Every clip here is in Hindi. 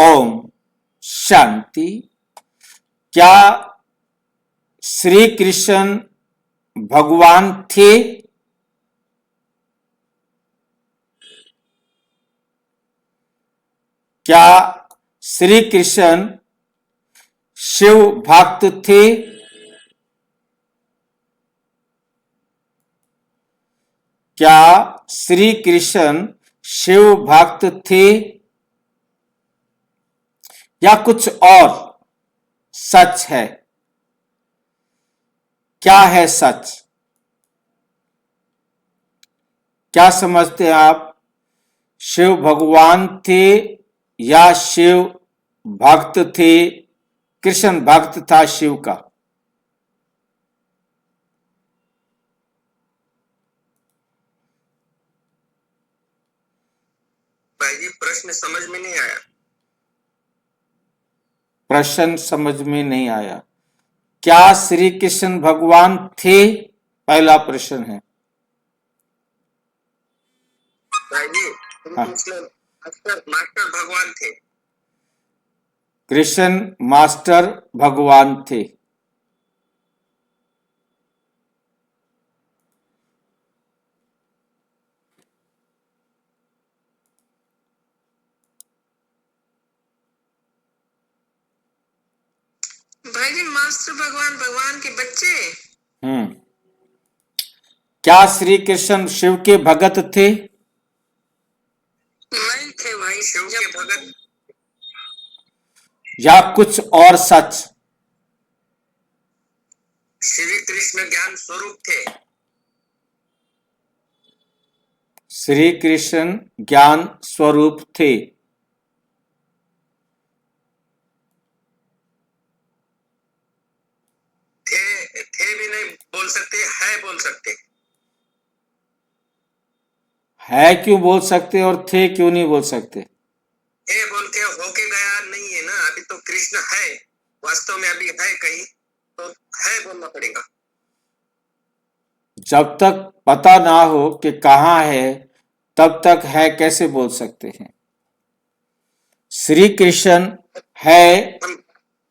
ओम शांति। क्या श्री कृष्ण भगवान थे? क्या श्री कृष्ण शिव भक्त थे? क्या श्री कृष्ण शिव भक्त थे या कुछ और सच है? क्या है सच? क्या समझते हैं आप? शिव भगवान थे या शिव भक्त थे? कृष्ण भक्त था शिव का। भाई जी, प्रश्न समझ में नहीं आया। प्रश्न समझ में नहीं आया। क्या श्री कृष्ण भगवान थे? पहला प्रश्न है। भाई जी, हाँ। मास्टर भगवान थे। कृष्ण मास्टर भगवान थे। भाई जी, मास्टर भगवान भगवान के बच्चे। क्या श्री कृष्ण शिव के भगत थे? नहीं थे भाई, शिव के भगत। या कुछ और सच? श्री कृष्ण ज्ञान स्वरूप थे। श्री कृष्ण ज्ञान स्वरूप थे। थे भी नहीं बोल सकते, है बोल सकते। है क्यों बोल सकते और थे क्यों नहीं बोल सकते? है बोल के होके गया नहीं है ना। अभी तो कृष्ण है, वास्तव में अभी है कहीं, तो है बोलना पड़ेगा। जब तक पता ना हो कि कहाँ है तब तक है कैसे बोल सकते हैं? श्री कृष्ण है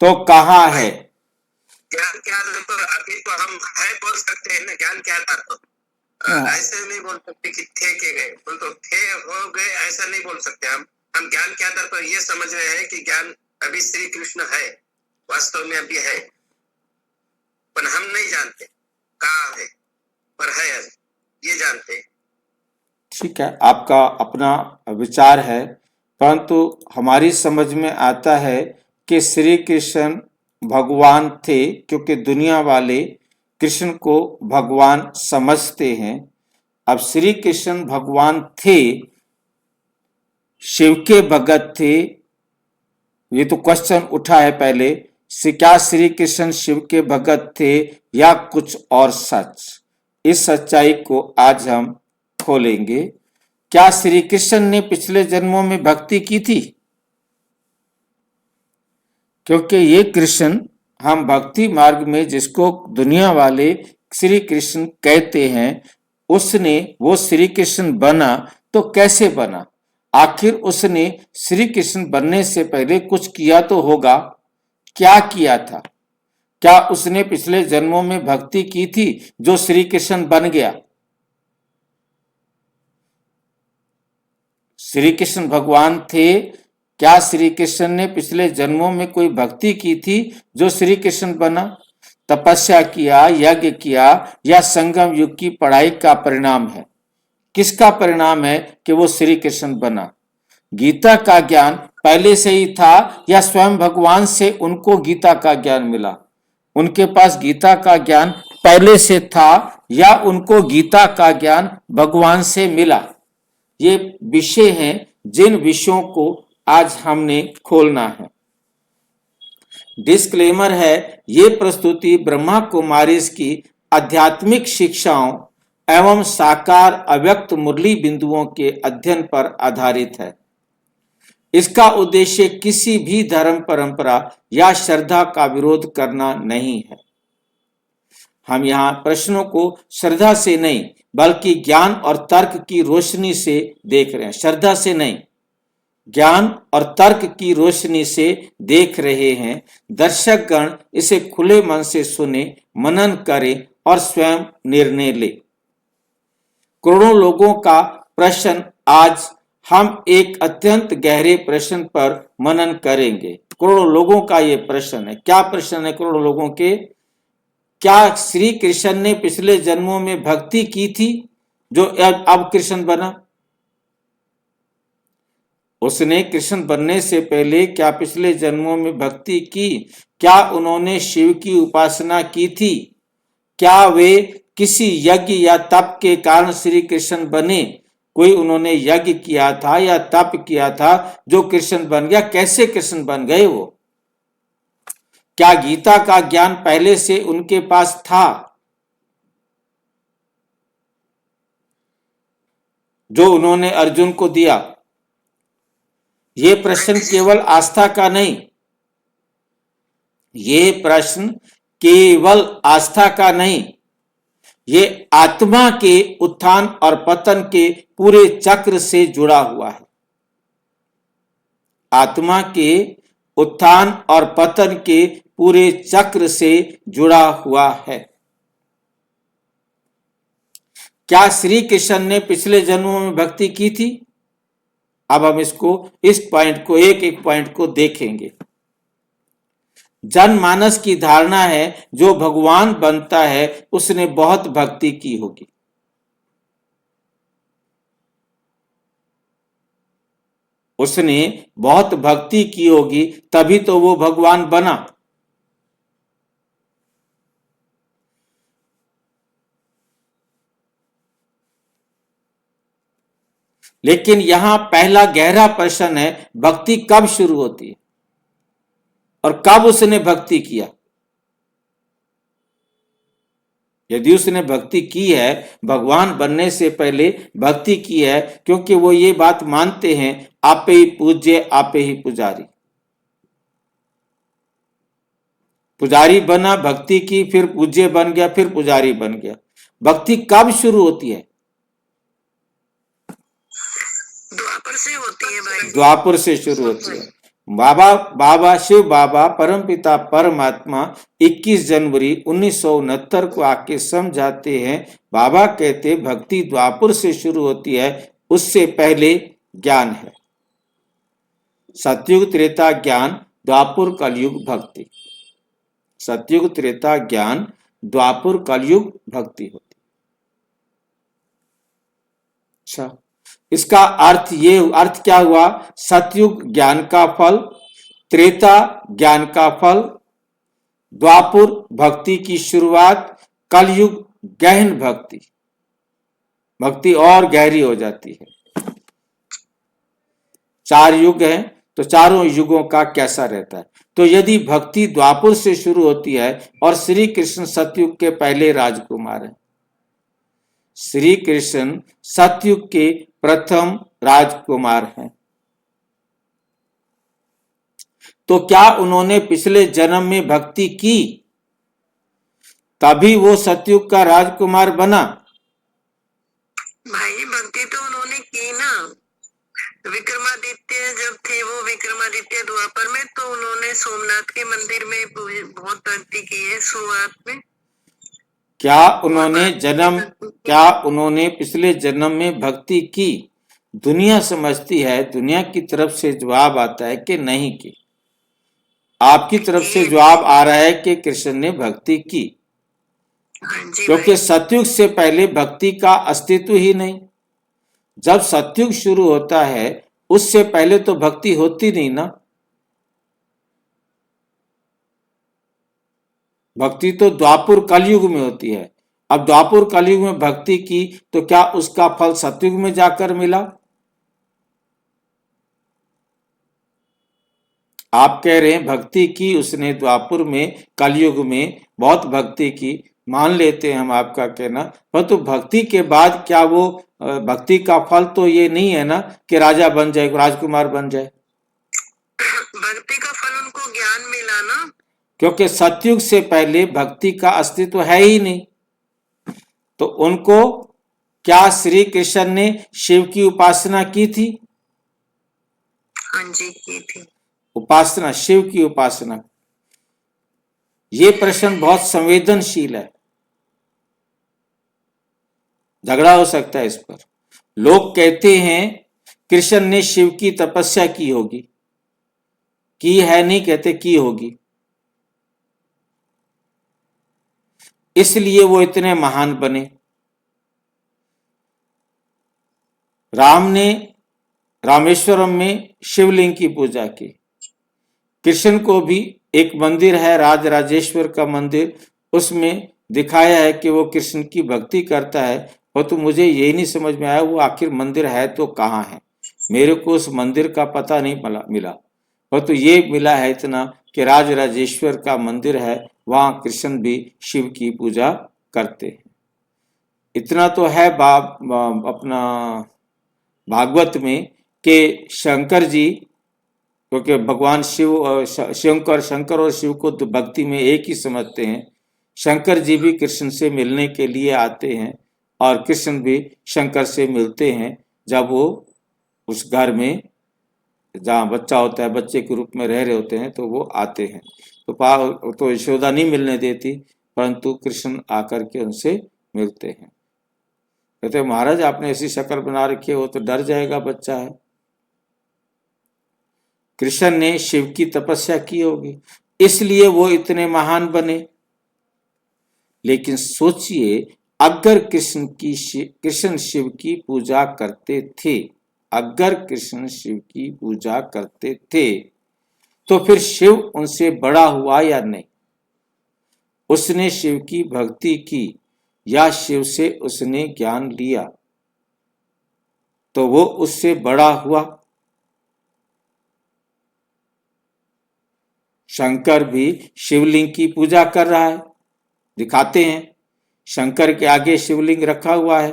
तो कहाँ है? ज्ञान के आधार पर अभी तो हम है बोल सकते हैं ना, ज्ञान के आधार पर। ऐसे नहीं बोल सकते कि थे के गए, बोल तो थे हो गए, ऐसा नहीं बोल सकते। हम ज्ञान के आधार पर ये समझ रहे हैं कि ज्ञान अभी श्री कृष्ण है, वास्तव में अभी है, पर हम नहीं जानते कहाँ है, पर है ये जानते हैं। ठीक है, आपका अपना विचार है, परंतु हमारी समझ में आता है कि श्री कृष्ण भगवान थे, क्योंकि दुनिया वाले कृष्ण को भगवान समझते हैं। अब श्री कृष्ण भगवान थे, शिव के भगत थे, ये तो क्वेश्चन उठा है पहले से। क्या श्री कृष्ण शिव के भगत थे या कुछ और सच? इस सच्चाई को आज हम खोलेंगे। क्या श्री कृष्ण ने पिछले जन्मों में भक्ति की थी? क्योंकि ये कृष्ण, हम भक्ति मार्ग में जिसको दुनिया वाले श्री कृष्ण कहते हैं, उसने वो श्री कृष्ण बना तो कैसे बना? आखिर उसने श्री कृष्ण बनने से पहले कुछ किया तो होगा। क्या किया था? क्या उसने पिछले जन्मों में भक्ति की थी जो श्री कृष्ण बन गया? श्री कृष्ण भगवान थे। क्या श्री कृष्ण ने पिछले जन्मों में कोई भक्ति की थी जो श्री कृष्ण बना? तपस्या किया, यज्ञ किया, या संगम युग की पढ़ाई का परिणाम है? किसका परिणाम है कि वो श्री कृष्ण बना? गीता का ज्ञान पहले से ही था या स्वयं भगवान से उनको गीता का ज्ञान मिला? उनके पास गीता का ज्ञान पहले से था या उनको गीता का ज्ञान भगवान से मिला? ये विषय हैं जिन विषयों को आज हमने खोलना है। डिस्क्लेमर है, ये प्रस्तुति ब्रह्मा कुमारीज की आध्यात्मिक शिक्षाओं एवं साकार अव्यक्त मुरली बिंदुओं के अध्ययन पर आधारित है। इसका उद्देश्य किसी भी धर्म परंपरा या श्रद्धा का विरोध करना नहीं है। हम यहाँ प्रश्नों को श्रद्धा से नहीं बल्कि ज्ञान और तर्क की रोशनी से देख रहे हैं, श्रद्धा से नहीं। ज्ञान और तर्क की रोशनी से देख रहे हैं। दर्शकगण इसे खुले मन से सुने, मनन करें और स्वयं निर्णय ले। करोड़ों लोगों का प्रश्न। आज हम एक अत्यंत गहरे प्रश्न पर मनन करेंगे। करोड़ों लोगों का यह प्रश्न है। क्या प्रश्न है करोड़ों लोगों के? क्या श्री कृष्ण ने पिछले जन्मों में भक्ति की थी जो अब कृष्ण बना? उसने कृष्ण बनने से पहले क्या पिछले जन्मों में भक्ति की? क्या उन्होंने शिव की उपासना की थी? क्या वे किसी यज्ञ या तप के कारण श्री कृष्ण बने? कोई उन्होंने यज्ञ किया था या तप किया था जो कृष्ण बन गया? कैसे कृष्ण बन गए वो? क्या गीता का ज्ञान पहले से उनके पास था जो उन्होंने अर्जुन को दिया? ये प्रश्न केवल आस्था का नहीं, ये प्रश्न केवल आस्था का नहीं, ये आत्मा के उत्थान और पतन के पूरे चक्र से जुड़ा हुआ है। आत्मा के उत्थान और पतन के पूरे चक्र से जुड़ा हुआ है। क्या श्री कृष्ण ने पिछले जन्मों में भक्ति की थी? अब हम इस पॉइंट को एक पॉइंट को देखेंगे। जनमानस की धारणा है जो भगवान बनता है उसने बहुत भक्ति की होगी। उसने बहुत भक्ति की होगी तभी तो वो भगवान बना। लेकिन यहां पहला गहरा प्रश्न है, भक्ति कब शुरू होती है और कब उसने भक्ति किया? यदि उसने भक्ति की है, भगवान बनने से पहले भक्ति की है, क्योंकि वो ये बात मानते हैं, आपे ही पूज्य आपे ही पुजारी। पुजारी बना, भक्ति की, फिर पूज्य बन गया, फिर पुजारी बन गया। भक्ति कब शुरू होती है? द्वापर से होती है भाई। द्वापर से शुरू होती है। बाबा शिव बाबा परमपिता परमात्मा 21 जनवरी 1969 को आके समझाते हैं। बाबा कहते भक्ति द्वापर से शुरू होती है, उससे पहले ज्ञान है। सतयुग त्रेता ज्ञान, द्वापर कलयुग भक्ति। सतयुग त्रेता ज्ञान, द्वापर कलयुग भक्ति होती। अच्छा, इसका अर्थ क्या हुआ? सतयुग ज्ञान का फल, त्रेता ज्ञान का फल, द्वापर भक्ति की शुरुआत, कलयुग गहन भक्ति। भक्ति और गहरी हो जाती है। 4 युग हैं, तो चारों युगों का कैसा रहता है? तो यदि भक्ति द्वापर से शुरू होती है और श्री कृष्ण सतयुग के पहले राजकुमार हैं, श्री कृष्ण सतयुग के प्रथम राजकुमार हैं, तो क्या उन्होंने पिछले जन्म में भक्ति की तभी वो सतयुग का राजकुमार बना? भाई भक्ति तो उन्होंने की ना। विक्रमादित्य जब थे वो विक्रमादित्य द्वापर में, तो उन्होंने सोमनाथ के मंदिर में बहुत भक्ति की है शुरुआत में। क्या उन्होंने पिछले जन्म में भक्ति की? दुनिया समझती है, दुनिया की तरफ से जवाब आता है कि नहीं की। आपकी तरफ से जवाब आ रहा है कि कृष्ण ने भक्ति की, क्योंकि सतयुग से पहले भक्ति का अस्तित्व ही नहीं। जब सतयुग शुरू होता है उससे पहले तो भक्ति होती नहीं ना। भक्ति तो द्वापर कलयुग में होती है। अब द्वापर कलयुग में भक्ति की तो क्या उसका फल सतयुग में जाकर मिला? आप कह रहे हैं भक्ति की उसने द्वापर में, कलयुग में बहुत भक्ति की, मान लेते हैं हम आपका कहना, पर तो भक्ति के बाद क्या वो भक्ति का फल तो ये नहीं है ना कि राजा बन जाए, राजकुमार बन जाए। भक्ति का फल उनको ज्ञान मिला ना, क्योंकि सतयुग से पहले भक्ति का अस्तित्व है ही नहीं। तो उनको क्या श्री कृष्ण ने शिव की उपासना की थी? हाँ जी की थी। उपासना, शिव की उपासना। ये प्रश्न बहुत संवेदनशील है, झगड़ा हो सकता है इस पर। लोग कहते हैं कृष्ण ने शिव की तपस्या की होगी, की है नहीं कहते, की होगी, इसलिए वो इतने महान बने। राम ने रामेश्वरम में शिवलिंग की पूजा की। कृष्ण को भी एक मंदिर है, राजराजेश्वर का मंदिर, उसमें दिखाया है कि वो कृष्ण की भक्ति करता है। और तो मुझे यही नहीं समझ में आया वो आखिर मंदिर है तो कहाँ है। मेरे को उस मंदिर का पता नहीं मिला। और तो ये मिला है इतना कि राजराजेश्वर का मंदिर है, वहां कृष्ण भी शिव की पूजा करते हैं। इतना तो है अपना भागवत में कि शंकर जी, क्योंकि भगवान शिव शंकर और शिव को तो भक्ति में एक ही समझते हैं, शंकर जी भी कृष्ण से मिलने के लिए आते हैं और कृष्ण भी शंकर से मिलते हैं जब वो उस घर में जहाँ बच्चा होता है, बच्चे के रूप में रह रहे होते हैं, तो वो आते हैं। तो यशोदा नहीं मिलने देती, परंतु कृष्ण आकर के उनसे मिलते हैं। कहते महाराज आपने ऐसी शक्ल बना रखी है, वो तो डर जाएगा, बच्चा है। कृष्ण ने शिव की तपस्या की होगी, इसलिए वो इतने महान बने। लेकिन सोचिए, अगर कृष्ण शिव की पूजा करते थे, अगर कृष्ण शिव की पूजा करते थे, तो फिर शिव उनसे बड़ा हुआ या नहीं? उसने शिव की भक्ति की या शिव से उसने ज्ञान लिया, तो वो उससे बड़ा हुआ। शंकर भी शिवलिंग की पूजा कर रहा है, दिखाते हैं। शंकर के आगे शिवलिंग रखा हुआ है,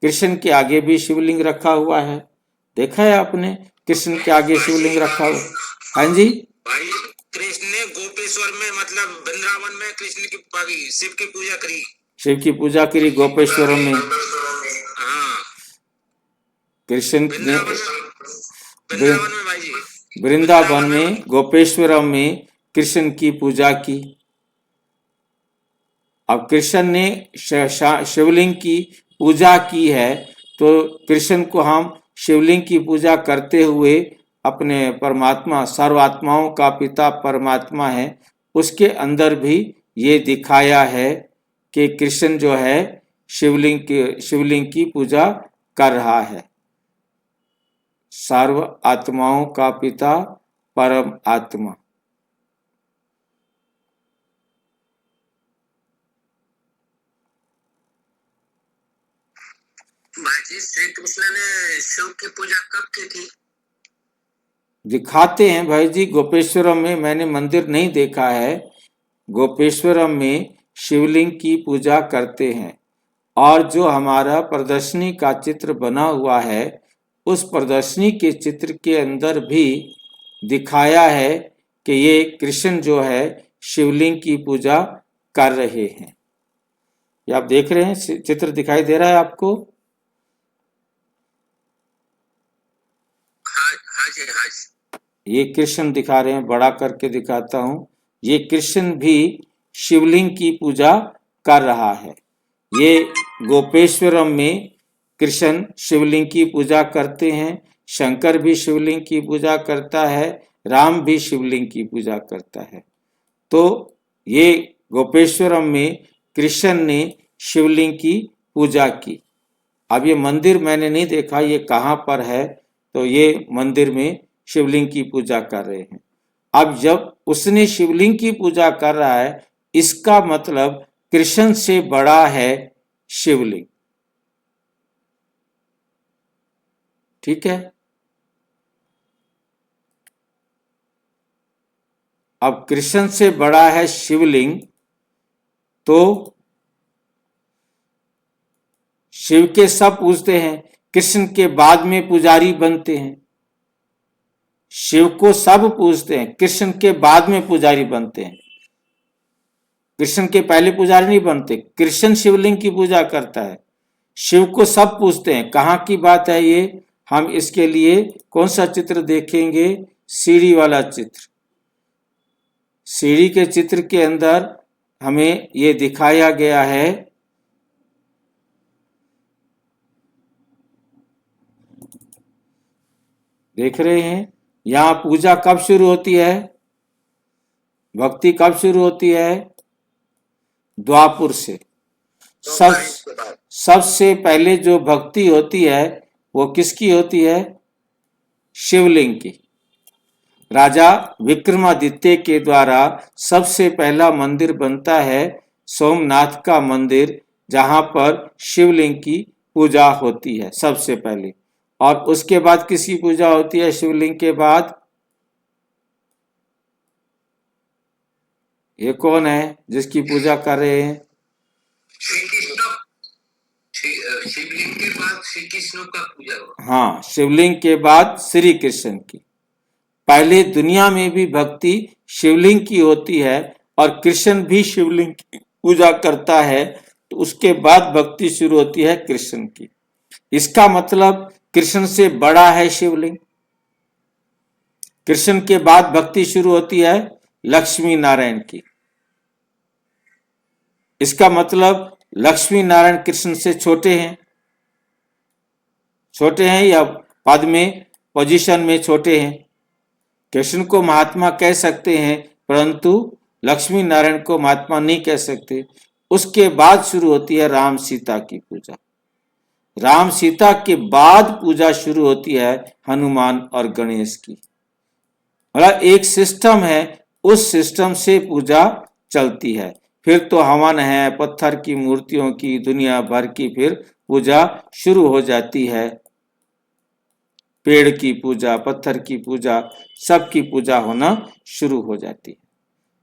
कृष्ण के आगे भी शिवलिंग रखा हुआ है। देखा है आपने कृष्ण के आगे शिवलिंग रखा हुआ? हाँ जी भाई, कृष्ण ने गोपेश्वर में मतलब वृंदावन में कृष्ण की शिव की पूजा करी। शिव की पूजा करी गोपेश्वरम में। हाँ, कृष्ण ने वृंदावन में भाई जी, वृंदावन में गोपेश्वरम में कृष्ण की पूजा की। अब कृष्ण ने शिवलिंग की पूजा की है, तो कृष्ण को हम शिवलिंग की पूजा करते हुए अपने परमात्मा, सर्वात्माओं का पिता परमात्मा है, उसके अंदर भी ये दिखाया है कि कृष्ण जो है शिवलिंग की पूजा कर रहा है। सर्व आत्माओं का पिता परम आत्मा। भाई श्री कृष्ण ने शिव की पूजा कब की थी? दिखाते हैं भाई जी, गोपेश्वरम में। मैंने मंदिर नहीं देखा है। गोपेश्वरम में शिवलिंग की पूजा करते हैं, और जो हमारा प्रदर्शनी का चित्र बना हुआ है, उस प्रदर्शनी के चित्र के अंदर भी दिखाया है कि ये कृष्ण जो है शिवलिंग की पूजा कर रहे हैं। ये आप देख रहे हैं, चित्र दिखाई दे रहा है आपको? हाँ जी, हाँ जी। ये कृष्ण दिखा रहे हैं, बड़ा करके दिखाता हूं। ये कृष्ण भी शिवलिंग की पूजा कर रहा है। ये गोपेश्वरम में कृष्ण शिवलिंग की पूजा करते हैं, शंकर भी शिवलिंग की पूजा करता है, राम भी शिवलिंग की पूजा करता है। तो ये गोपेश्वरम में कृष्ण ने शिवलिंग की पूजा की। अब ये मंदिर मैंने नहीं देखा, ये कहाँ पर है, तो ये मंदिर में शिवलिंग की पूजा कर रहे हैं। अब जब उसने शिवलिंग की पूजा कर रहा है, इसका मतलब कृष्ण से बड़ा है शिवलिंग। ठीक है। अब कृष्ण से बड़ा है शिवलिंग, तो शिव के सब पूजते हैं, कृष्ण के बाद में पुजारी बनते हैं। शिव को सब पूजते हैं, कृष्ण के बाद में पुजारी बनते हैं। कृष्ण के पहले पुजारी नहीं बनते। कृष्ण शिवलिंग की पूजा करता है, शिव को सब पूजते हैं। कहाँ की बात है ये? हम इसके लिए कौन सा चित्र देखेंगे? सीढ़ी वाला चित्र। सीढ़ी के चित्र के अंदर हमें ये दिखाया गया है देख रहे हैं, यहाँ पूजा कब शुरू होती है? भक्ति कब शुरू होती है? द्वापुर से। सबसे पहले जो भक्ति होती है वो किसकी होती है? शिवलिंग की। राजा विक्रमादित्य के द्वारा सबसे पहला मंदिर बनता है सोमनाथ का मंदिर, जहां पर शिवलिंग की पूजा होती है सबसे पहले। और उसके बाद किसकी पूजा होती है? शिवलिंग के बाद ये कौन है जिसकी पूजा कर रहे हैं? शिवलिंग के बाद श्री कृष्ण का पूजा हो। हाँ, शिवलिंग के बाद श्री कृष्ण की। पहले दुनिया में भी भक्ति शिवलिंग की होती है और कृष्ण भी शिवलिंग की पूजा करता है, तो उसके बाद भक्ति शुरू होती है कृष्ण की। इसका मतलब कृष्ण से बड़ा है शिवलिंग। कृष्ण के बाद भक्ति शुरू होती है लक्ष्मी नारायण की। इसका मतलब लक्ष्मी नारायण कृष्ण से छोटे हैं। छोटे हैं या पद में, पोजीशन में छोटे हैं। कृष्ण को महात्मा कह सकते हैं, परंतु लक्ष्मी नारायण को महात्मा नहीं कह सकते। उसके बाद शुरू होती है राम सीता की पूजा। राम सीता के बाद पूजा शुरू होती है हनुमान और गणेश की। मतलब एक सिस्टम है, उस सिस्टम से पूजा चलती है। फिर तो हवन है, पत्थर की मूर्तियों की, दुनिया भर की फिर पूजा शुरू हो जाती है। पेड़ की पूजा, पत्थर की पूजा, सबकी पूजा होना शुरू हो जाती है।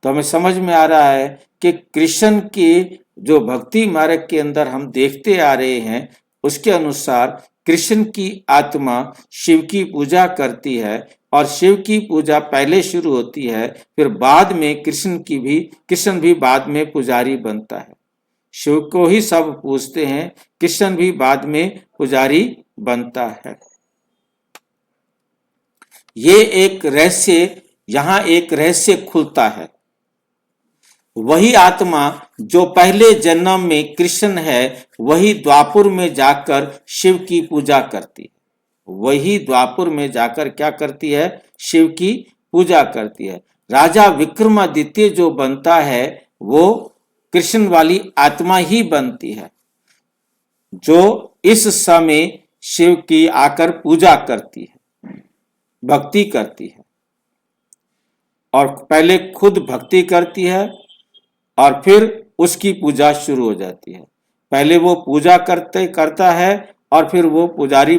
तो हमें समझ में आ रहा है कि कृष्ण के जो भक्ति मार्ग के अंदर हम देखते आ रहे हैं, उसके अनुसार कृष्ण की आत्मा शिव की पूजा करती है और शिव की पूजा पहले शुरू होती है, फिर बाद में कृष्ण भी बाद में पुजारी बनता है। शिव को ही सब पूजते हैं, कृष्ण भी बाद में पुजारी बनता है। ये एक रहस्य, यहां एक रहस्य खुलता है। वही आत्मा जो पहले जन्म में कृष्ण है, वही द्वापुर में जाकर शिव की पूजा करती है। वही द्वापुर में जाकर क्या करती है? शिव की पूजा करती है। राजा विक्रमादित्य जो बनता है वो कृष्ण वाली आत्मा ही बनती है, जो इस समय शिव की आकर पूजा करती है, भक्ति करती है। और पहले खुद भक्ति करती है और फिर उसकी पूजा शुरू हो जाती है। पहले वो पूजा करता है और फिर वो पुजारी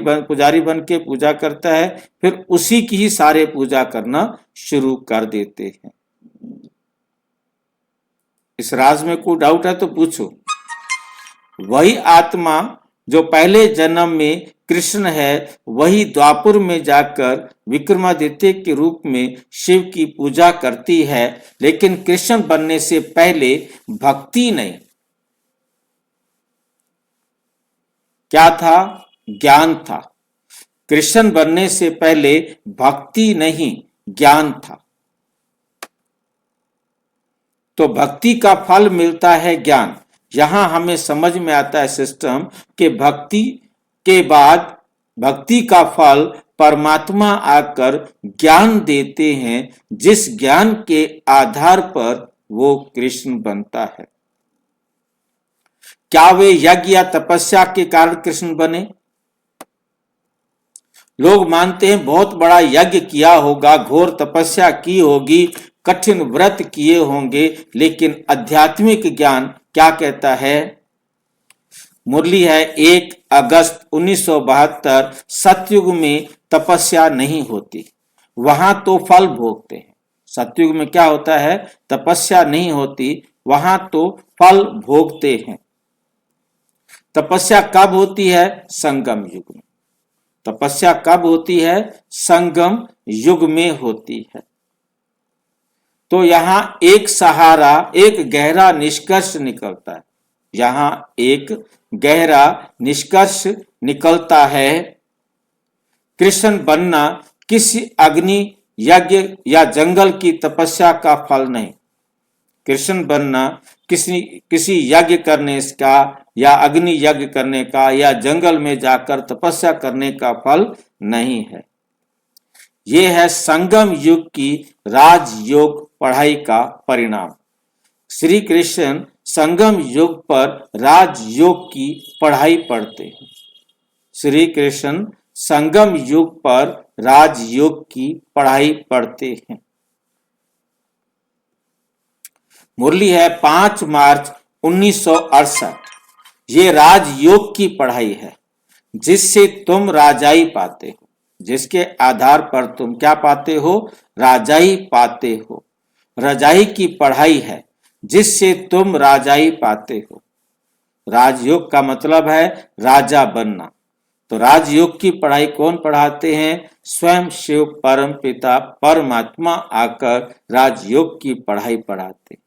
बन के पूजा करता है, फिर उसी की ही सारे पूजा करना शुरू कर देते हैं। इस राज में कोई डाउट है तो पूछो। वही आत्मा जो पहले जन्म में कृष्ण है, वही द्वापुर में जाकर विक्रमादित्य के रूप में शिव की पूजा करती है, लेकिन कृष्ण बनने से पहले भक्ति नहीं, क्या था? ज्ञान था। कृष्ण बनने से पहले भक्ति नहीं, ज्ञान था। तो भक्ति का फल मिलता है ज्ञान। यहां हमें समझ में आता है सिस्टम कि भक्ति के बाद भक्ति का फल परमात्मा आकर ज्ञान देते हैं, जिस ज्ञान के आधार पर वो कृष्ण बनता है। क्या वे यज्ञ या तपस्या के कारण कृष्ण बने? लोग मानते हैं बहुत बड़ा यज्ञ किया होगा, घोर तपस्या की होगी, कठिन व्रत किए होंगे, लेकिन आध्यात्मिक ज्ञान क्या कहता है? मुरली है 1 अगस्त 1972। सतयुग में तपस्या नहीं होती, वहां तो फल भोगते हैं। सतयुग में क्या होता है? तपस्या नहीं होती, वहां तो फल भोगते हैं। तपस्या कब होती है? संगम युग में। तपस्या कब होती है? संगम युग में होती है। तो यहां एक सहारा, एक गहरा निष्कर्ष निकलता है। यहां एक गहरा निष्कर्ष निकलता है कृष्ण बनना किसी अग्नि यज्ञ या जंगल की तपस्या का फल नहीं। कृष्ण बनना किसी यज्ञ करने का या अग्नि यज्ञ करने का या जंगल में जाकर तपस्या करने का फल नहीं है। यह है संगम युग की राजयोग पढ़ाई का परिणाम। श्री कृष्ण संगम युग पर राजयोग की पढ़ाई पढ़ते हैं। श्री कृष्ण संगम युग पर राजयोग की पढ़ाई पढ़ते हैं। मुरली है 5 मार्च 1968। ये राजयोग की पढ़ाई है जिससे तुम राजाई पाते हो, जिसके आधार पर तुम क्या पाते हो? राजाई पाते हो। राजाई की पढ़ाई है जिससे तुम राजाई पाते हो। राजयोग का मतलब है राजा बनना। तो राजयोग की पढ़ाई कौन पढ़ाते हैं? स्वयं शिव परम पिता परमात्मा आकर राजयोग की पढ़ाई पढ़ाते हैं।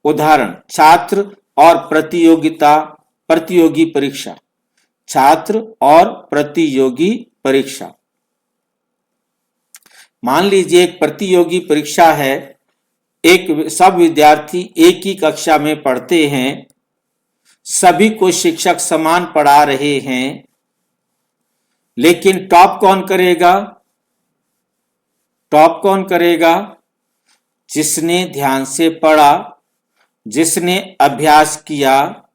उदाहरण, छात्र और प्रतियोगी परीक्षा। छात्र और प्रतियोगी परीक्षा। मान लीजिए एक प्रतियोगी परीक्षा है। सब विद्यार्थी एक ही कक्षा में पढ़ते हैं। सभी को शिक्षक समान पढ़ा रहे हैं, लेकिन टॉप कौन करेगा? टॉप कौन करेगा? जिसने ध्यान से पढ़ा, जिसने अभ्यास किया,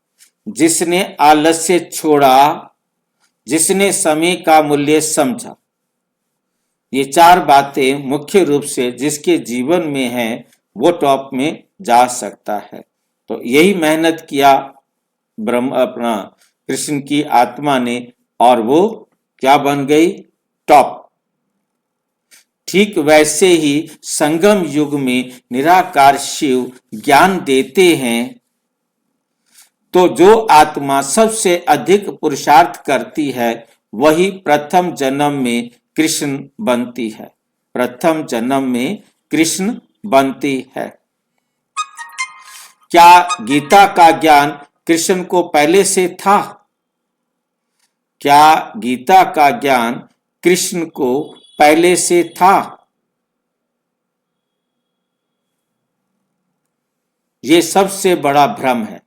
जिसने आलस्य छोड़ा, जिसने समय का मूल्य समझा। ये 4 बातें मुख्य रूप से जिसके जीवन में है वो टॉप में जा सकता है। तो यही मेहनत किया अपना कृष्ण की आत्मा ने, और वो क्या बन गई? टॉप। ठीक वैसे ही संगम युग में निराकार शिव ज्ञान देते हैं, तो जो आत्मा सबसे अधिक पुरुषार्थ करती है वही प्रथम जन्म में कृष्ण बनती है। प्रथम जन्म में कृष्ण बनती है। क्या गीता का ज्ञान कृष्ण को पहले से था? क्या गीता का ज्ञान कृष्ण को पहले से था? ये सबसे बड़ा भ्रम है।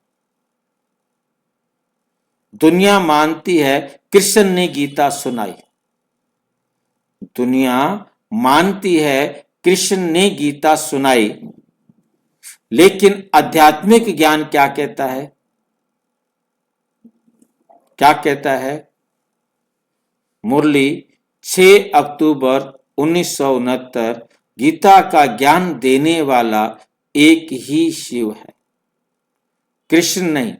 दुनिया मानती है कृष्ण ने गीता सुनाई। दुनिया मानती है कृष्ण ने गीता सुनाई, लेकिन आध्यात्मिक ज्ञान क्या कहता है? क्या कहता है? मुरली 6 अक्टूबर 1969। गीता का ज्ञान देने वाला एक ही शिव है, कृष्ण नहीं।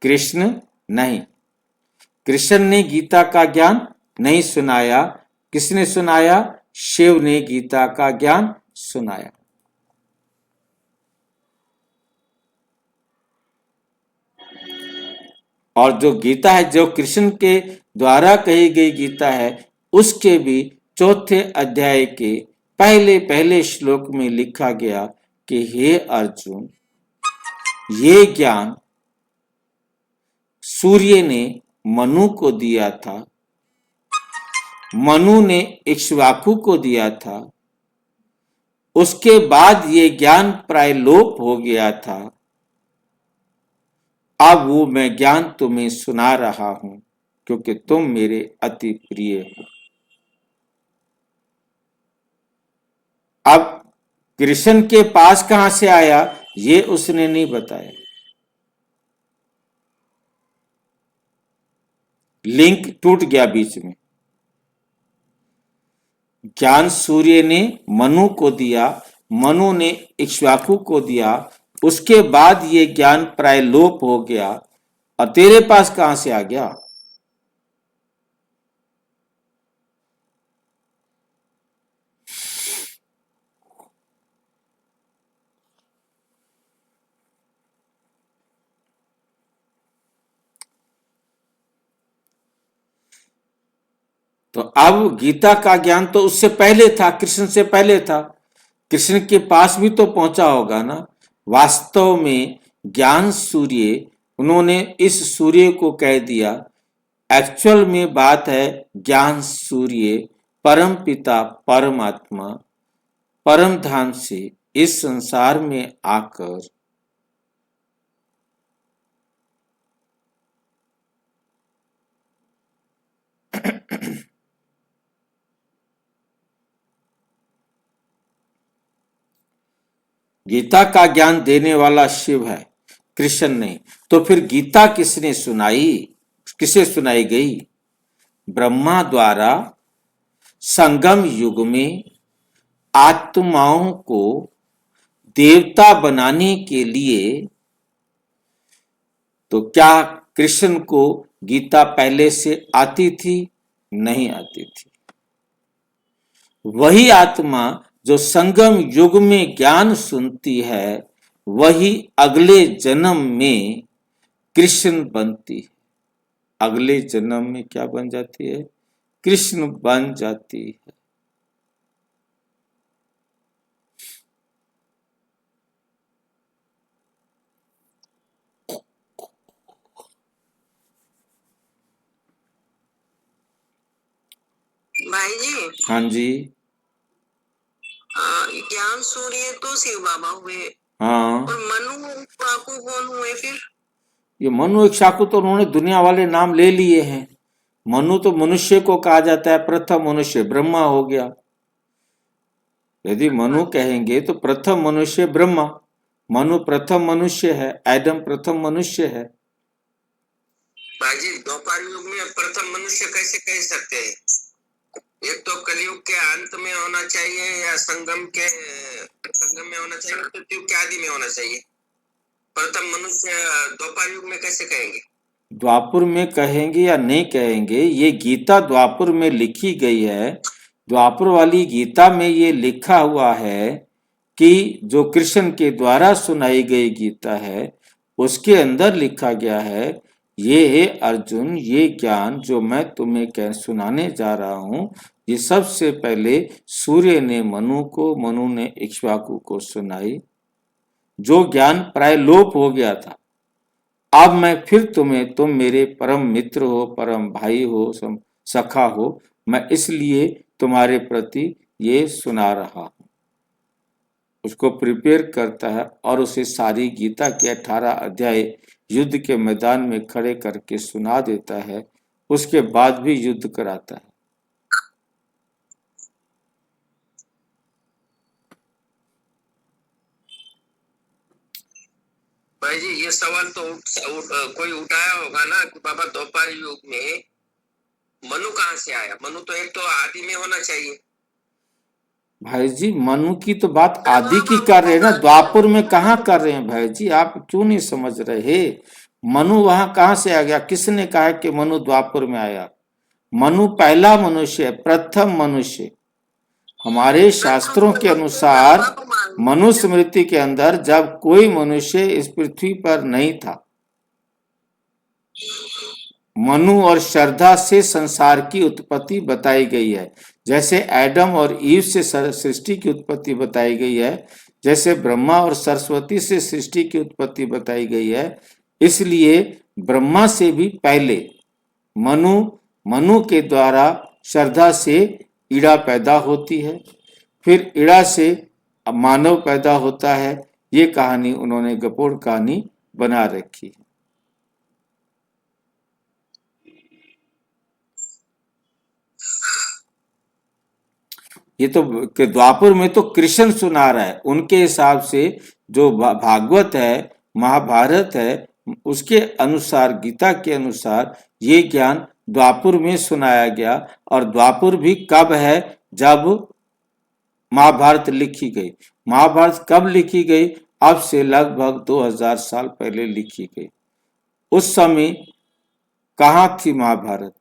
कृष्ण नहीं। कृष्ण ने गीता का ज्ञान नहीं सुनाया। किसने सुनाया? शिव ने गीता का ज्ञान सुनाया। और जो गीता है, जो कृष्ण के द्वारा कही गई गीता है, उसके भी 4थे अध्याय के पहले श्लोक में लिखा गया कि हे अर्जुन, ये ज्ञान सूर्य ने मनु को दिया था, मनु ने इक्ष्वाकु को दिया था, उसके बाद ये ज्ञान प्राय लोप हो गया था। अब वो मैं ज्ञान तुम्हें सुना रहा हूं क्योंकि तुम मेरे अति प्रिय हो। अब कृष्ण के पास कहां से आया ये उसने नहीं बताया। लिंक टूट गया बीच में। ज्ञान सूर्य ने मनु को दिया, मनु ने इक्ष्वाकु को दिया, उसके बाद ये ज्ञान प्राय लोप हो गया, और तेरे पास कहां से आ गया? तो अब गीता का ज्ञान तो उससे पहले था, कृष्ण से पहले था। कृष्ण के पास भी तो पहुंचा होगा ना। वास्तव में ज्ञान सूर्य उन्होंने इस सूर्य को कह दिया। एक्चुअल में बात है ज्ञान सूर्य, परम पिता परमात्मा परम धाम से इस संसार में आकर गीता का ज्ञान देने वाला शिव है, कृष्ण नहीं। तो फिर गीता किसने सुनाई, किसे सुनाई गई? ब्रह्मा द्वारा संगम युग में आत्माओं को देवता बनाने के लिए। तो क्या कृष्ण को गीता पहले से आती थी? नहीं आती थी। वही आत्मा जो संगम युग में ज्ञान सुनती है, वही अगले जन्म में कृष्ण बनती है। अगले जन्म में क्या बन जाती है? कृष्ण बन जाती है। भाई जी। हाँ जी। ज्ञान सूर्य तो शिव बाबा हुए। हाँ। और मनु बापू कौन हुए फिर? ये मनु इक्ष्वाकु तो उन्होंने दुनिया वाले नाम ले लिए हैं। मनु तो मनुष्य को कहा जाता है, प्रथम मनुष्य ब्रह्मा हो गया। यदि मनु कहेंगे तो प्रथम मनुष्य ब्रह्मा, मनु प्रथम मनुष्य है, एडम प्रथम मनुष्य है। भाई द्वापर युग में प्रथम मनुष्य कैसे कह सकते हैं? एक तो कलयुग के अंत में होना चाहिए या संगम में होना चाहिए, तो युग के आदि में होना चाहिए। प्रथम मनुष्य द्वापर युग में कैसे कहेंगे? द्वापुर में कहेंगे या नहीं कहेंगे, ये गीता द्वापुर में लिखी गई है। द्वापुर वाली गीता में ये लिखा हुआ है कि जो कृष्ण के द्वारा सुनाई गई गीता है, उसके अंदर लिखा गया है, ये है अर्जुन, ये ज्ञान जो मैं तुम्हें सुनाने जा रहा हूं, ये सबसे पहले सूर्य ने मनु को, मनु ने इक्ष्वाकु को सुनाई। जो ज्ञान प्राय लोप हो गया था, अब मैं फिर तुम्हें, तुम मेरे परम मित्र हो, परम भाई हो, सखा हो, मैं इसलिए तुम्हारे प्रति ये सुना रहा हूं। उसको प्रिपेयर करता है और उसे सारी गीता के 18 अध्याय युद्ध के मैदान में खड़े करके सुना देता है। उसके बाद भी युद्ध कराता है। भाई जी ये सवाल तो कोई उठाया होगा ना कि बाबा द्वापर युग में मनु कहाँ से आया? मनु तो एक तो आदि में होना चाहिए। भाई जी मनु की तो बात आदि की कर रहे हैं ना, द्वापुर में कहाँ कर रहे हैं भाई जी? आप क्यों नहीं समझ रहे? मनु वहां कहाँ से आ गया? किसने कहा कि मनु द्वापुर में आया? मनु पहला मनुष्य है, प्रथम मनुष्य। हमारे शास्त्रों के अनुसार मनुस्मृति के अंदर जब कोई मनुष्य इस पृथ्वी पर नहीं था, मनु और श्रद्धा से संसार की उत्पत्ति बताई गई है। जैसे एडम और ईव से सृष्टि की उत्पत्ति बताई गई है, जैसे ब्रह्मा और सरस्वती से सृष्टि की उत्पत्ति बताई गई है, इसलिए ब्रह्मा से भी पहले मनु के द्वारा श्रद्धा से ईड़ा पैदा होती है, फिर ईड़ा से मानव पैदा होता है। ये कहानी उन्होंने गपोड़ कहानी बना रखी है। ये तो द्वापुर में तो कृष्ण सुना रहा है। उनके हिसाब से जो भागवत है, महाभारत है, उसके अनुसार, गीता के अनुसार ये ज्ञान द्वापुर में सुनाया गया। और द्वापुर भी कब है? जब महाभारत लिखी गई। महाभारत कब लिखी गई? अब से लगभग 2000 साल पहले लिखी गई। उस समय कहाँ थी महाभारत?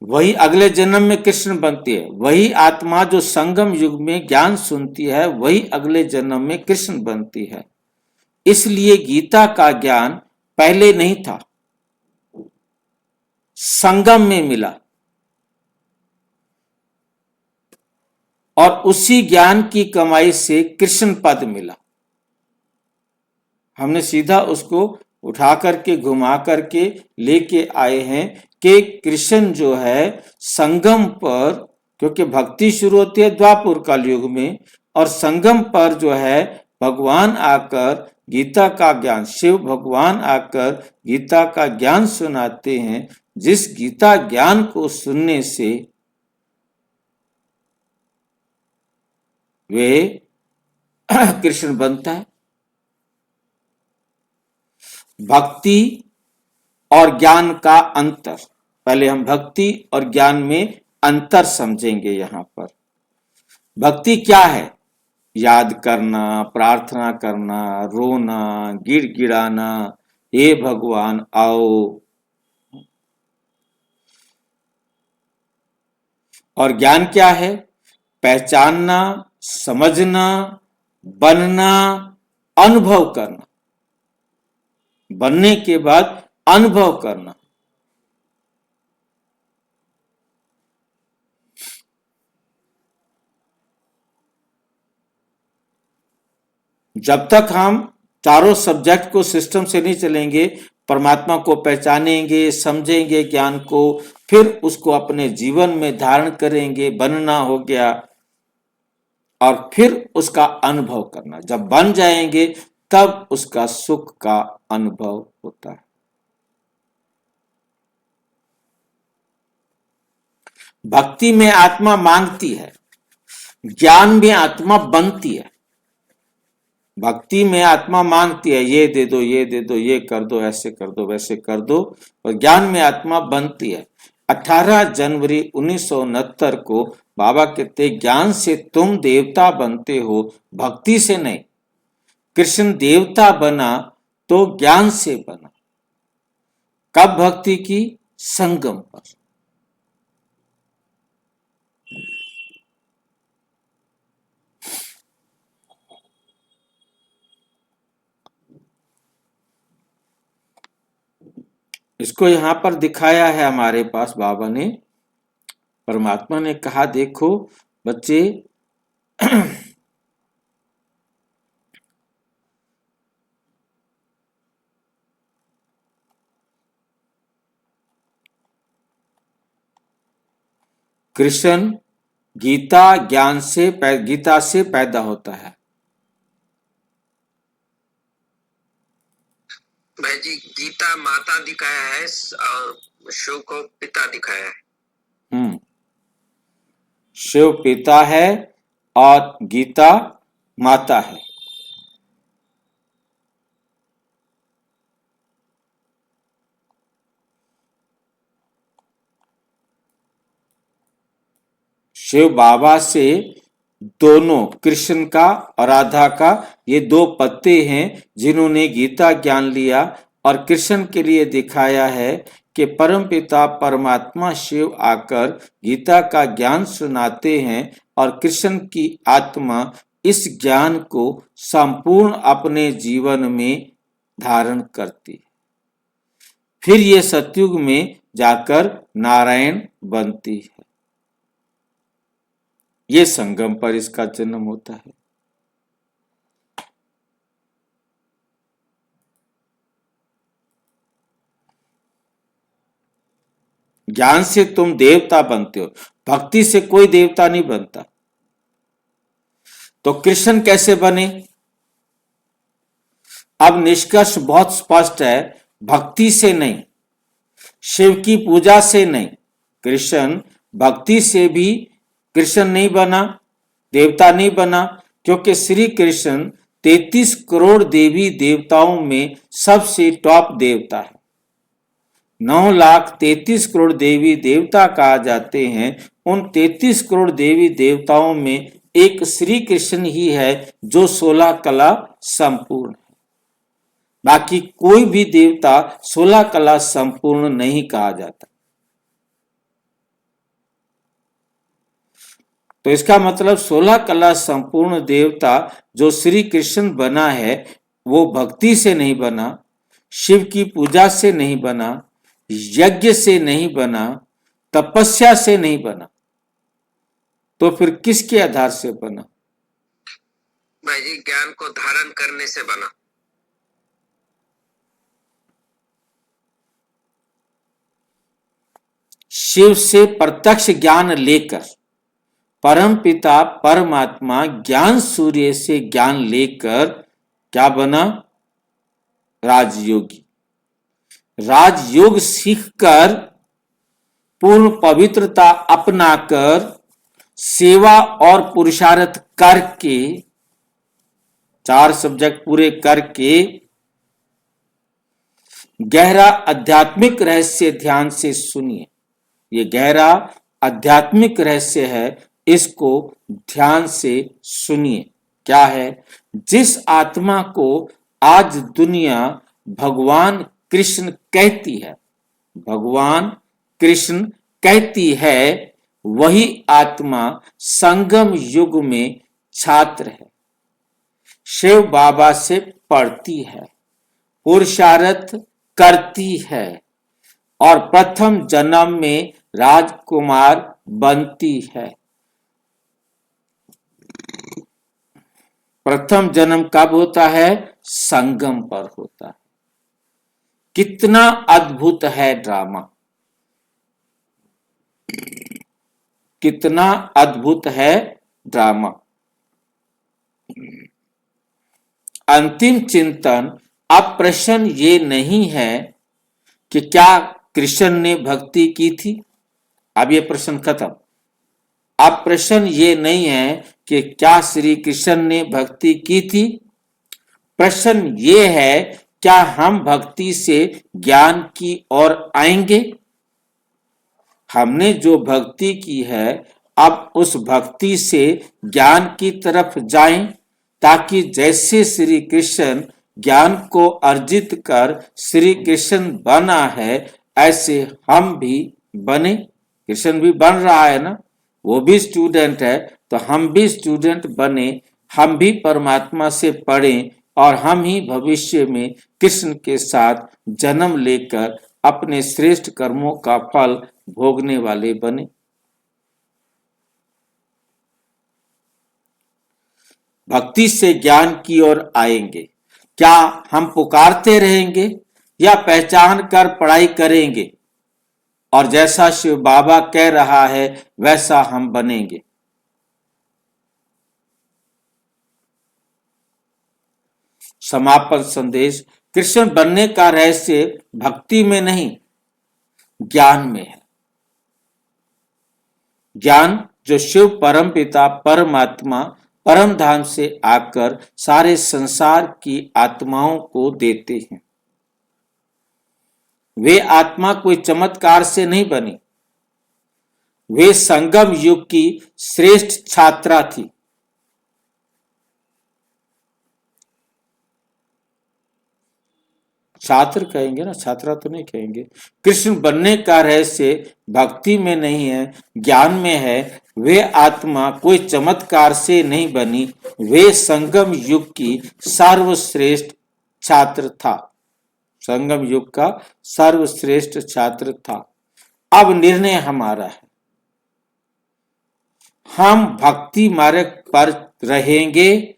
वही अगले जन्म में कृष्ण बनती है। वही आत्मा जो संगम युग में ज्ञान सुनती है वही अगले जन्म में कृष्ण बनती है। इसलिए गीता का ज्ञान पहले नहीं था, संगम में मिला और उसी ज्ञान की कमाई से कृष्ण पद मिला। हमने सीधा उसको उठा करके घुमा करके लेके आए हैं कि कृष्ण जो है संगम पर, क्योंकि भक्ति शुरू होती है द्वापर काल युग में, और संगम पर जो है भगवान आकर गीता का ज्ञान, शिव भगवान आकर गीता का ज्ञान सुनाते हैं। जिस गीता ज्ञान को सुनने से वे कृष्ण बनता है। भक्ति और ज्ञान का अंतर, पहले हम भक्ति और ज्ञान में अंतर समझेंगे। यहां पर भक्ति क्या है? याद करना, प्रार्थना करना, रोना, गिड़गिड़ाना, हे भगवान आओ। और ज्ञान क्या है? पहचानना, समझना, बनना, अनुभव करना, बनने के बाद अनुभव करना। जब तक हम चारों सब्जेक्ट को सिस्टम से नहीं चलेंगे, परमात्मा को पहचानेंगे, समझेंगे ज्ञान को, फिर उसको अपने जीवन में धारण करेंगे, बनना हो गया, और फिर उसका अनुभव करना। जब बन जाएंगे तब उसका सुख का अनुभव होता है। भक्ति में आत्मा मांगती है, ज्ञान में आत्मा बनती है। भक्ति में आत्मा मांगती है, ये दे दो, ये दे दो, ये कर दो, ऐसे कर दो, वैसे कर दो, और ज्ञान में आत्मा बनती है। 18 जनवरी 1969 को बाबा कहते, ज्ञान से तुम देवता बनते हो, भक्ति से नहीं। कृष्ण देवता बना तो ज्ञान से बना। कब भक्ति की? संगम पर। इसको यहां पर दिखाया है हमारे पास बाबा ने। परमात्मा ने कहा, देखो बच्चे, कृष्ण गीता ज्ञान से, गीता से पैदा होता है। भाई जी, गीता माता दिखाया है और शिव को पिता दिखाया है। शिव पिता है और गीता माता है। शिव बाबा से दोनों, कृष्ण का और राधा का, ये दो पत्ते हैं जिन्होंने गीता ज्ञान लिया, और कृष्ण के लिए दिखाया है कि परमपिता परमात्मा शिव आकर गीता का ज्ञान सुनाते हैं, और कृष्ण की आत्मा इस ज्ञान को संपूर्ण अपने जीवन में धारण करती है। फिर ये सतयुग में जाकर नारायण बनती है। ये संगम पर इसका जन्म होता है। ज्ञान से तुम देवता बनते हो, भक्ति से कोई देवता नहीं बनता। तो कृष्ण कैसे बने? अब निष्कर्ष बहुत स्पष्ट है, भक्ति से नहीं, शिव की पूजा से नहीं। कृष्ण भक्ति से भी कृष्ण नहीं बना, देवता नहीं बना, क्योंकि श्री कृष्ण 33 करोड़ देवी देवताओं में सबसे टॉप देवता है। 9,33 करोड़ देवी देवता कहा जाते हैं। उन 33 करोड़ देवी देवताओं में एक श्री कृष्ण ही है जो 16 कला संपूर्ण है। बाकी कोई भी देवता 16 कला संपूर्ण नहीं कहा जाता। तो इसका मतलब 16 कला संपूर्ण देवता जो श्री कृष्ण बना है वो भक्ति से नहीं बना, शिव की पूजा से नहीं बना, यज्ञ से नहीं बना, तपस्या से नहीं बना, तो फिर किसके आधार से बना? भाई जी ज्ञान को धारण करने से बना। शिव से प्रत्यक्ष ज्ञान लेकर, परम पिता परमात्मा ज्ञान सूर्य से ज्ञान लेकर क्या बना? राजयोगी। राजयोग सीखकर पूर्ण पवित्रता अपनाकर सेवा और पुरुषार्थ करके 4 सब्जेक्ट पूरे करके गहरा आध्यात्मिक रहस्य ध्यान से सुनिए। ये गहरा आध्यात्मिक रहस्य है, इसको ध्यान से सुनिए। क्या है? जिस आत्मा को आज दुनिया भगवान कृष्ण कहती है, भगवान कृष्ण कहती है, वही आत्मा संगम युग में छात्र है, शिव बाबा से पढ़ती है, पुरुषार्थ करती है और प्रथम जन्म में राजकुमार बनती है। प्रथम जन्म कब होता है? संगम पर होता है। कितना अद्भुत है ड्रामा, कितना अद्भुत है ड्रामा। अंतिम चिंतन अब प्रश्न ये नहीं है कि क्या कृष्ण ने भक्ति की थी, अब ये प्रश्न खत्म। अब प्रश्न ये नहीं है कि क्या श्री कृष्ण ने भक्ति की थी, प्रश्न ये है क्या हम भक्ति से ज्ञान की ओर आएंगे? हमने जो भक्ति की है अब उस भक्ति से ज्ञान की तरफ जाएं, ताकि जैसे श्री कृष्ण ज्ञान को अर्जित कर श्री कृष्ण बना है ऐसे हम भी बने। कृष्ण भी बन रहा है ना, वो भी स्टूडेंट है, तो हम भी स्टूडेंट बने, हम भी परमात्मा से पढ़ें और हम ही भविष्य में कृष्ण के साथ जन्म लेकर अपने श्रेष्ठ कर्मों का फल भोगने वाले बने। भक्ति से ज्ञान की ओर आएंगे। क्या हम पुकारते रहेंगे या पहचान कर पढ़ाई करेंगे और जैसा शिव बाबा कह रहा है वैसा हम बनेंगे? समापन संदेश। कृष्ण बनने का रहस्य भक्ति में नहीं, ज्ञान में है। ज्ञान जो शिव परम पिता परमात्मा परम धाम से आकर सारे संसार की आत्माओं को देते हैं। वे आत्मा कोई चमत्कार से नहीं बनी, वे संगम युग की श्रेष्ठ छात्रा थी। छात्र कहेंगे ना, छात्रा तो नहीं कहेंगे। कृष्ण बनने का रहस्य भक्ति में नहीं है, ज्ञान में है। वे आत्मा कोई चमत्कार से नहीं बनी, वे संगम युग की सर्वश्रेष्ठ छात्र था, संगम युग का सर्वश्रेष्ठ छात्र था। अब निर्णय हमारा है, हम भक्ति मार्ग पर रहेंगे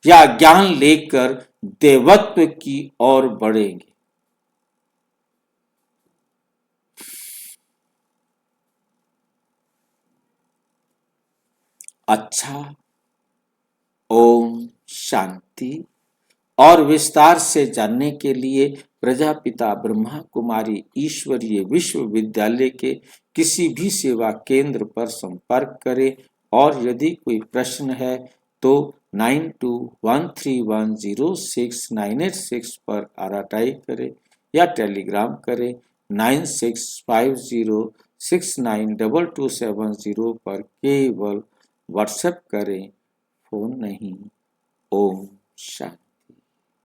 या ज्ञान लेकर देवत्व की ओर बढ़ेंगे। अच्छा, ओम शांति। और विस्तार से जानने के लिए प्रजापिता ब्रह्मा कुमारी ईश्वरीय विश्वविद्यालय के किसी भी सेवा केंद्र पर संपर्क करें और यदि कोई प्रश्न है तो 9213106986 पर आरटीआई करें या टेलीग्राम करें 9650692270 पर केवल व्हाट्सएप करें, फोन नहीं। ओम शांति।